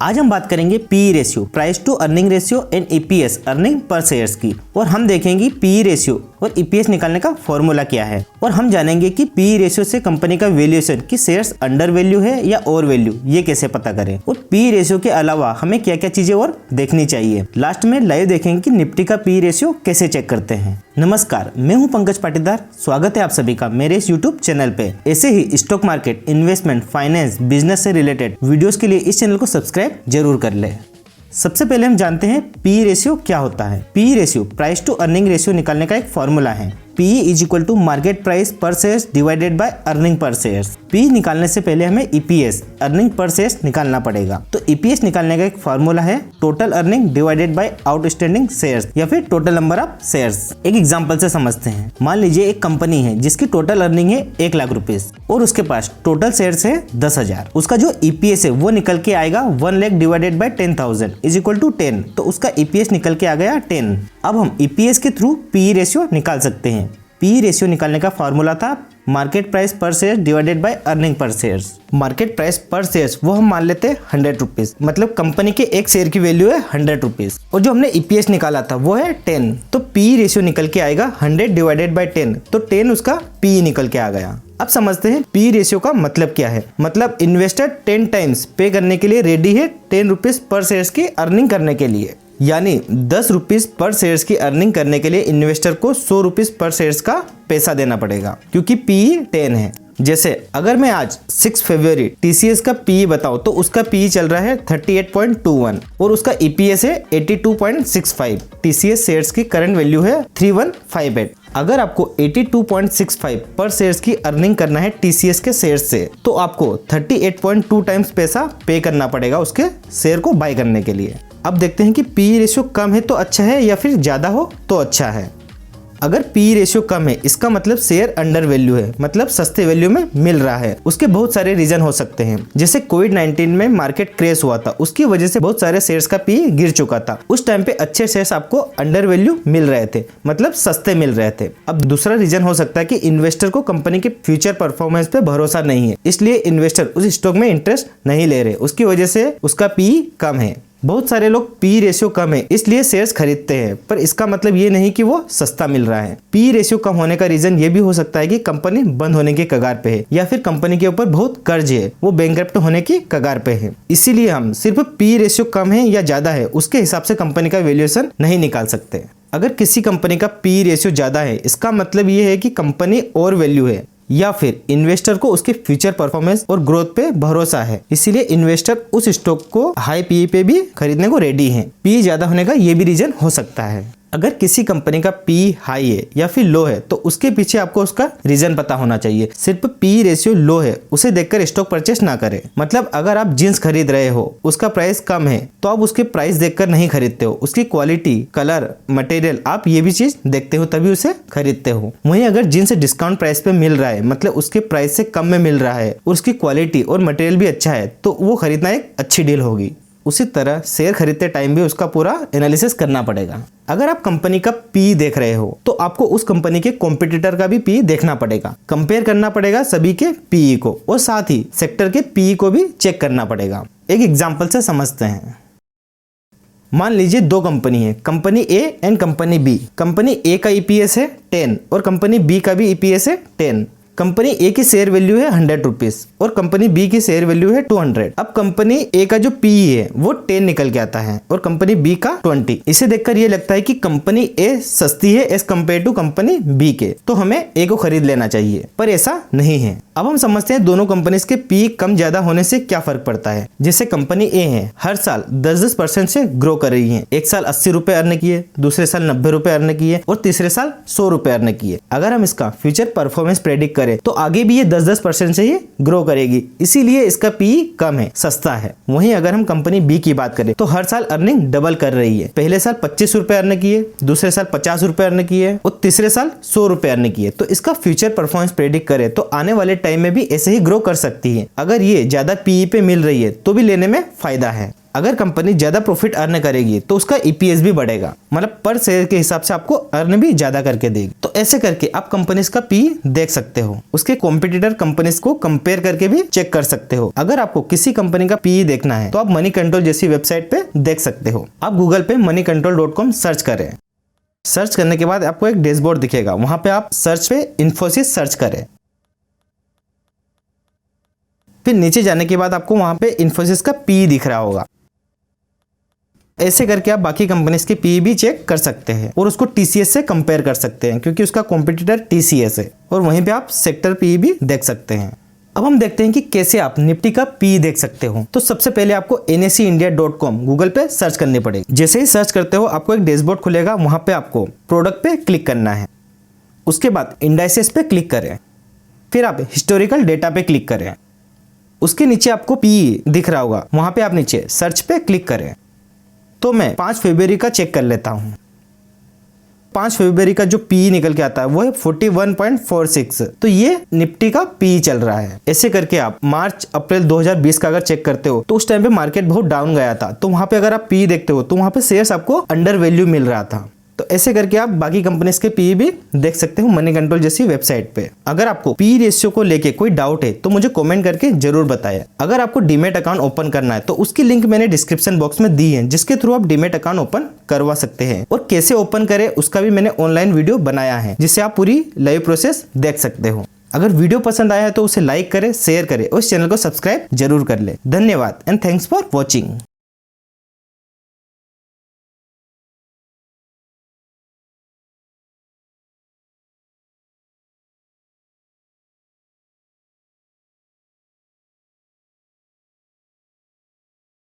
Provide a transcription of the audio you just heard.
आज हम बात करेंगे PE ratio, price to earning ratio and EPS, earning per shares की। और हम देखेंगे पीई रेशियो और ईपीएस निकालने का फॉर्मूला क्या है। और हम जानेंगे कि पीई रेशियो से कंपनी का वैल्यूएशन कि शेयर्स अंडर वैल्यू है या ओवर वैल्यू, ये कैसे पता करें। और पीई रेशियो के अलावा हमें क्या क्या चीजें और देखनी चाहिए। लास्ट में लाइव देखेंगे कि निफ्टी का पीई रेशियो कैसे चेक करते हैं। नमस्कार, मैं हूं पंकज पाटीदार। स्वागत है आप सभी का मेरे इस यूट्यूब चैनल पे। ऐसे ही stock market, investment, finance, business से रिलेटेड वीडियोस के लिए इस चैनल को सब्सक्राइब जरूर कर ले। सबसे पहले हम जानते हैं पीई रेशियो क्या होता है। PE ratio price to earning ratio निकालने का एक फॉर्मूला है। PE is equal to market price per shares divided by earning per shares. PE निकालने से पहले हमें ईपीएस, अर्निंग पर शेयर्स निकालना पड़ेगा। तो ईपीएस निकालने का एक फॉर्मूला है total earning divided by outstanding shares या फिर टोटल नंबर ऑफ शेयर्स। एक एग्जांपल से समझते हैं। मान लीजिए एक कंपनी है जिसकी टोटल अर्निंग है 1 लाख रुपीज और उसके पास टोटल शेयर्स है 10,000। उसका जो ईपीएस है वो निकल के आएगा 1 lakh divided by 10,000 is equal to 10। तो उसका ईपीएस निकल के आ गया 10। अब हम ईपीएस के थ्रू पीई रेशियो निकाल सकते हैं। पीई रेशियो निकालने का फॉर्मूला था मार्केट प्राइस पर share divided by earning per shares. Market price per shares वो हम मान लेते हैं 100 रुपीज, मतलब कंपनी के एक शेयर की वैल्यू है 100 रुपीज और जो हमने ईपीएस निकाला था वो है 10। तो पीई रेशियो निकल के आएगा 100 डिवाइडेड बाय 10, तो 10 उसका पीई निकल के आ गया। अब समझते हैं पीई रेशियो का मतलब क्या है। मतलब इन्वेस्टर 10 टाइम्स पे करने के लिए रेडी है 10 रुपीज पर शेयर्स की अर्निंग करने के लिए। यानी 10 रुपीज पर शेयर्स की अर्निंग करने के लिए इन्वेस्टर को 100 रुपीज पर शेयर्स का पैसा देना पड़ेगा, क्योंकि पीई 10 है। जैसे अगर मैं आज 6 फरवरी टीसीएस का पीई बताऊं तो उसका पीई चल रहा है 38.21 और उसका ईपीएस है 82.65। टीसीएस शेयर्स की करंट वैल्यू है 3158। अगर आपको 82.65 पर शेयर्स की अर्निंग करना है टीसीएस के शेयर्स से, तो आपको 38.2 टाइम्स पैसा पे करना पड़ेगा उसके शेयर को बाय करने के लिए। अब देखते हैं कि पीई रेशियो कम है तो अच्छा है या फिर ज्यादा हो तो अच्छा है। अगर पीई रेशियो कम है इसका मतलब शेयर अंडर वैल्यू है, मतलब सस्ते वैल्यू में मिल रहा है। उसके बहुत सारे रीजन हो सकते हैं। जैसे कोविड-19 में मार्केट क्रैश हुआ था, उसकी वजह से बहुत सारे शेयर्स का पीई गिर चुका था। उस टाइम पे अच्छे शेयर्स आपको अंडर वैल्यू मिल रहे थे, मतलब सस्ते मिल रहे थे। अब दूसरा रीजन हो सकता है कि इन्वेस्टर को कंपनी के फ्यूचर परफॉर्मेंस पे भरोसा नहीं है, इसलिए इन्वेस्टर उस स्टॉक में इंटरेस्ट नहीं ले रहे, उसकी वजह से उसका पीई कम है। बहुत सारे लोग पीई रेशियो कम है इसलिए शेयर्स खरीदते हैं, पर इसका मतलब ये नहीं कि वो सस्ता मिल रहा है। पीई रेशियो कम होने का रीजन ये भी हो सकता है कि कंपनी बंद होने के कगार पे है या फिर कंपनी के ऊपर बहुत कर्ज है, वो बैंकरप्ट होने की कगार पे है। इसीलिए हम सिर्फ पीई रेशियो कम है या ज्यादा है उसके हिसाब से कंपनी का वैल्यूएशन नहीं निकाल सकते। अगर किसी कंपनी का पीई रेशियो ज्यादा है इसका मतलब ये है कि कंपनी और वैल्यू है या फिर इन्वेस्टर को उसके फ्यूचर परफॉर्मेंस और ग्रोथ पे भरोसा है, इसीलिए इन्वेस्टर उस स्टॉक को हाई पीई पे भी खरीदने को रेडी है। पीई ज्यादा होने का ये भी रीजन हो सकता है। अगर किसी कंपनी का पीई हाई है या फिर लो है तो उसके पीछे आपको उसका रीजन पता होना चाहिए। सिर्फ पीई रेशियो लो है उसे देखकर स्टॉक परचेस ना करें। मतलब अगर आप जींस खरीद रहे हो, उसका प्राइस कम है तो आप उसके प्राइस देखकर नहीं खरीदते हो, उसकी क्वालिटी, कलर, मटेरियल, आप ये भी चीज देखते हो तभी उसे खरीदते हो। वहीं अगर जींस डिस्काउंट प्राइस पे मिल रहा है, मतलब उसके प्राइस से कम में मिल रहा है और उसकी क्वालिटी और मटेरियल भी अच्छा है, तो वो खरीदना एक अच्छी डील होगी। उसी तरह शेयर खरीदते टाइम भी उसका पूरा एनालिसिस करना पड़ेगा। अगर आप कंपनी का पीई देख रहे हो तो आपको उस कंपनी के कॉम्पिटिटर का भी पीई देखना पड़ेगा, कंपेयर करना पड़ेगा सभी के पीई को, और साथ ही सेक्टर के पीई को भी चेक करना पड़ेगा। एक एग्जांपल से समझते हैं। मान लीजिए 2 कंपनी है, company A and company B. Company A का ईपीएस है 10 और कंपनी बी का भी ईपीएस है 10। कंपनी ए की शेयर वैल्यू है 100 रुपीज और कंपनी बी की शेयर वैल्यू है 200। अब कंपनी ए का जो पीई है वो 10 निकल के आता है और कंपनी बी का 20। इसे देखकर ये लगता है कि कंपनी ए सस्ती है as compare to company B के, तो हमें ए को खरीद लेना चाहिए, पर ऐसा नहीं है। अब हम समझते हैं दोनों कंपनीज के पीई कम ज्यादा होने से क्या फर्क पड़ता है। जैसे कंपनी ए है हर साल 10% से ग्रो कर रही है। एक साल 80 रुपए अर्न किए, दूसरे साल 90 रुपए अर्न किए और तीसरे साल 100 रुपए अर्न किए। अगर हम इसका फ्यूचर परफॉर्मेंस प्रेडिक्ट तो आगे भी ये 10% से ही ग्रो करेगी, इसीलिए इसका पीई कम है, सस्ता है। वहीं अगर हम कंपनी बी की बात करें तो हर साल अर्निंग डबल कर रही है। पहले साल 25 रुपए अर्न किए, दूसरे साल 50 रुपए अर्न किए और तीसरे साल 100 रुपए अर्न किए। तो इसका फ्यूचर परफॉर्मेंस प्रेडिक्ट करें तो आने वाले टाइम में भी ऐसे ही ग्रो कर सकती है। अगर ये ज्यादा पीई पे मिल रही है तो भी लेने में फायदा है। अगर कंपनी ज्यादा प्रॉफिट अर्न करेगी तो उसका ईपीएस भी बढ़ेगा, मतलब पर शेयर के हिसाब से आपको अर्न भी ज्यादा करके देगी। तो ऐसे करके आप कंपनीज का पी देख सकते हो, उसके कॉम्पिटिटर कंपनीज को कंपेयर करके भी चेक कर सकते हो। अगर आपको किसी कंपनी का पी देखना है तो आप मनी कंट्रोल जैसी वेबसाइट पे देख सकते हो। आप गूगल पे moneycontrol.com सर्च करें। सर्च करने के बाद आपको एक डैशबोर्ड दिखेगा, वहां पे आप सर्च पे इन्फोसिस सर्च करें। फिर नीचे जाने के बाद आपको वहां पे इन्फोसिस का पी दिख रहा होगा। ऐसे करके आप बाकी कंपनीज के पी भी चेक कर सकते हैं और उसको टीसीएस से कंपेयर कर सकते हैं, क्योंकि उसका कॉम्पिटिटर टीसीएस है। और वहीं पे आप सेक्टर पी भी देख सकते हैं। अब हम देखते हैं कि कैसे आप निफ्टी का पी देख सकते हो। तो सबसे पहले आपको NSEindia.com गूगल पे सर्च करनी पड़ेगी। जैसे ही सर्च करते हो आपको एक डैशबोर्ड खुलेगा, वहां पे आपको प्रोडक्ट पे क्लिक करना है। उसके बाद इंडाइसेस पे क्लिक करें, फिर आप हिस्टोरिकल डेटा पे क्लिक करें। उसके नीचे आपको पी दिख रहा होगा, वहां पे आप नीचे सर्च पे क्लिक करें। तो मैं 5 फरवरी का चेक कर लेता हूं। 5 फरवरी का जो पी निकल के आता है वो है 41.46। तो ये निफ्टी का पी चल रहा है। ऐसे करके आप मार्च अप्रैल 2020 का अगर चेक करते हो तो उस टाइम पे मार्केट बहुत डाउन गया था, तो वहां पे अगर आप पी देखते हो तो वहां पे शेयर्स आपको अंडर वैल्यू मिल रहा था। तो ऐसे करके आप बाकी कंपनीज के पी भी देख सकते हो मनी कंट्रोल जैसी वेबसाइट पे। अगर आपको पी रेशियो को लेके कोई डाउट है तो मुझे कमेंट करके जरूर बताएं। अगर आपको डीमैट अकाउंट ओपन करना है तो उसकी लिंक मैंने डिस्क्रिप्शन बॉक्स में दी है, जिसके थ्रू आप डीमैट अकाउंट ओपन करवा सकते हैं। और कैसे ओपन करें उसका भी मैंने ऑनलाइन वीडियो बनाया है, जिससे आप पूरी लाइव प्रोसेस देख सकते हो। अगर वीडियो पसंद आया है तो उसे लाइक करें, शेयर करें और इस चैनल को सब्सक्राइब जरूर कर ले। धन्यवाद एंड थैंक्स फॉर वॉचिंग।